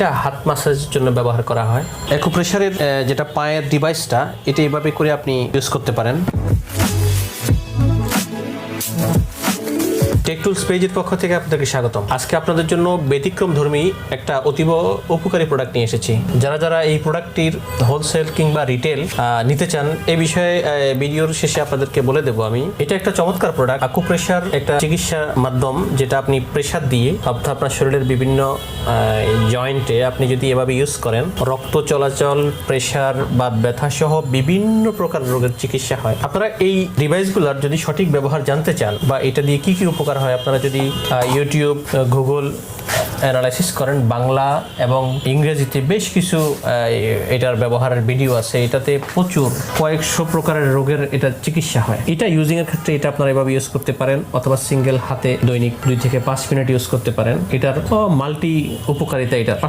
এটা হাত মাসাজের জন্য ব্যবহার করা হয়। অ্যাকুপ্রেশারের যেটা পায়ের ডিভাইসটা, এটা এইভাবে করে আপনি ইউজ করতে পারেন। টেক টুলস পেজের পক্ষ থেকে আপনাদেরকে স্বাগতম। আজকে আপনাদের জন্য ব্যতিক্রমধর্মী একটা অতীব উপকারী প্রোডাক্ট নিয়ে এসেছি। যারা এই প্রোডাক্টটির হোলসেল কিংবা রিটেল নিতে চান, এই বিষয়ে ভিডিওর শেষে আপনাদেরকে বলে দেবো আমি। এটা একটা চমৎকার প্রোডাক্ট। আকুপ্রেশার একটা চিকিৎসা মাধ্যম, যেটা আপনি প্রেশার দিয়ে অর্থাৎ আপনার শরীরের বিভিন্ন জয়েন্টে আপনি যদি এভাবে ইউজ করেন, রক্ত চলাচল, প্রেশার বা ব্যথা সহ বিভিন্ন প্রকার রোগের চিকিৎসা হয়। আপনারা এই ডিভাইসগুলোর যদি সঠিক ব্যবহার জানতে চান বা এটা দিয়ে কি উপকার হয়, আপনারা যদি ইউটিউব, গুগল অ্যানালাইসিস করেন, বাংলা এবং ইংরেজিতে বেশ কিছু এটার ব্যবহারের ভিডিও আছে। এটাতে প্রচুর কয়েকশো প্রকারের রোগের এটা চিকিৎসা হয়। এটা ইউজিং এর ক্ষেত্রে এটা আপনারা এভাবে ইউজ করতে পারেন, অথবা সিঙ্গেল হাতে দৈনিক 2 থেকে 5 মিনিট ইউজ করতে পারেন। এটার মাল্টি উপকারিতা এটার।